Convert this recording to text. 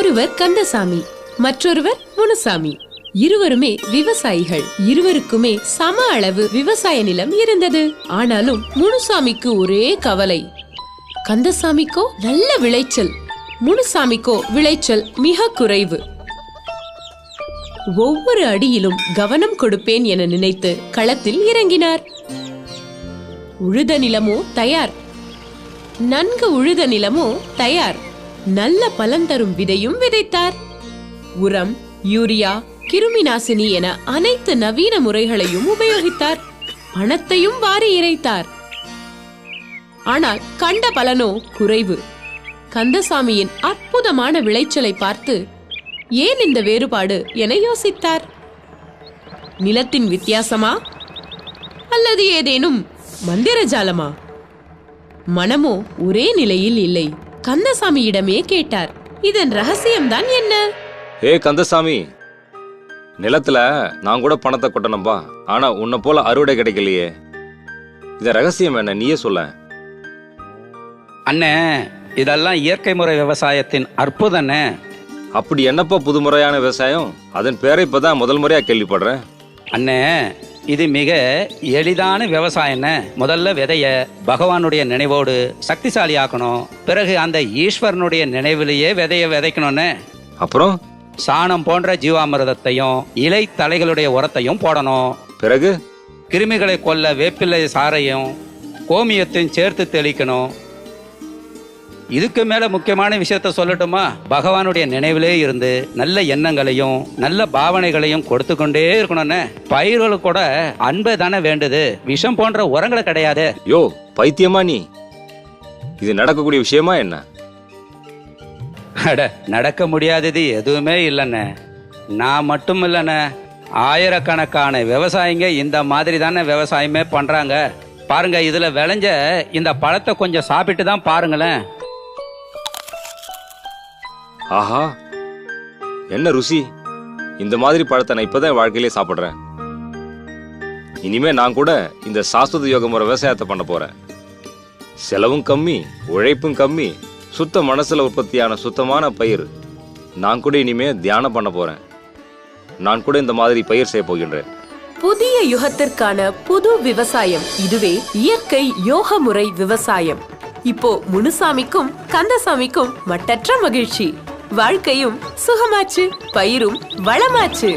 ஒருவர் கந்தசாமி, மற்றொருவர் முனுசாமி. இருவருமே விவசாயிகள். இருவருக்குமே சம அளவு விவசாய நிலம் இருந்தது. ஆனாலும் முனுசாமிக்கு ஒரே கவலை. கந்தசாமிக்கோ நல்ல விளைச்சல், முனுசாமிக்கோ விளைச்சல் மிக குறைவு. ஒவ்வொரு அடியிலும் கவனம் கொடுப்பேன் என நினைத்து களத்தில் இறங்கினார். உழுத நிலமோ தயார். நன்கு உழுத நிலமோ தயார். நல்ல பலன் தரும் விதையும் விதைத்தார். உரம், யூரியா, கிருமி நாசினி என அனைத்து நவீன முறைகளையும் உபயோகித்தார். பணத்தையும் வாரி இறைத்தார். ஆனால் கண்ட பலனோ குறைவு. கந்தசாமியின் அற்புதமான விளைச்சலை பார்த்து ஏன் இந்த வேறுபாடு என யோசித்தார். நிலத்தின் வித்தியாசமா அல்லது ஏதேனும் மந்திர ஜாலமா? மனமோ ஒரே நிலையில் இல்லை. கந்தசாமியிடமே கேட்டார், இதன் ரகசியம்தான் என்ன? ஏ கந்தசாமி, நிலத்துல நான் கூட பணத்தை கொட்டணும்பா, ஆனா உன்னை போல அறுவடை கிடைக்கலையே. இத ரகசியம் என்ன, நீயே சொல்ல. அண்ணே, இதெல்லாம் இயற்கை முறை விவசாயத்தின் அற்புதண்ணே. அப்படி என்னப்பா புதுமுறையான விவசாயம்? அதன் பேரை இப்பதான் முதல் முறையா கேள்விப்படுறேன். அண்ணே, இது மிக எளிதான விவசாயம்னே. முதல்ல விதைய பகவானுடைய நினைவோடு சக்திசாலி ஆக்கணும். பிறகு அந்த ஈஸ்வரனுடைய நினைவிலேயே விதைய விதைக்கணும்னு. அப்புறம் சாணம் போன்ற ஜீவாமிர்தத்தையும் இலை தலைகளுடைய உரத்தையும் போடணும். பிறகு கிருமிகளை கொல்ல வேப்பிலை சாறையும் கோமியத்தையும் சேர்த்து தெளிக்கணும். இதுக்கு மேல முக்கியமான விஷயத்த சொல்லட்டுமா? பகவானுடைய நினைவிலே இருந்து நல்ல எண்ணங்களையும் நல்ல பாவனைகளையும் கொடுத்து கொண்டே இருக்கணும்னு. பயிர்களுக்கு கூட அன்பை தானே வேண்டுது, விஷம் போன்ற உரங்களை கிடையாது. யோ பைத்தியமா நீ? இது நடக்கக்கூடிய விஷயமா என்ன? அட, நடக்க முடியாதது எதுவுமே இல்லைண்ணே. நான் மட்டும் இல்லைண்ணே, ஆயிரக்கணக்கான விவசாயிங்க இந்த மாதிரி தானே விவசாயமே பண்றாங்க. பாருங்க, இதுல விளைஞ்ச இந்த பழத்தை கொஞ்சம் சாப்பிட்டு தான் பாருங்களேன். ஆஹா, என்ன ருசி! இந்த மாதிரி பழத்தை நான் இப்பதான் வாழ்க்கையிலே சாப்பிடுறேன். இனிமே நான் கூட இந்த சாஸ்வத யோக முறை விவசாயத்தை பண்ண போறேன். செலவும் கம்மி, உழைப்பும் கம்மி, சுத்த மனசுல உற்பத்தியான சுத்தமான பயிர். நான் கூட இனிமே தியானம் பண்ண போறேன். நான் கூட இந்த மாதிரி பயிர் செய்ய போகின்றேன். புதிய யுகத்திற்கான புது விவசாயம், இதுவே இயற்கை யோக முறை விவசாயம். இப்போ முனுசாமிக்கும் கந்தசாமிக்கும் மட்டற்ற மகிழ்ச்சி. வாழ்க்கையும் சுகமாச்சு, பயிரும் வளமாச்சு.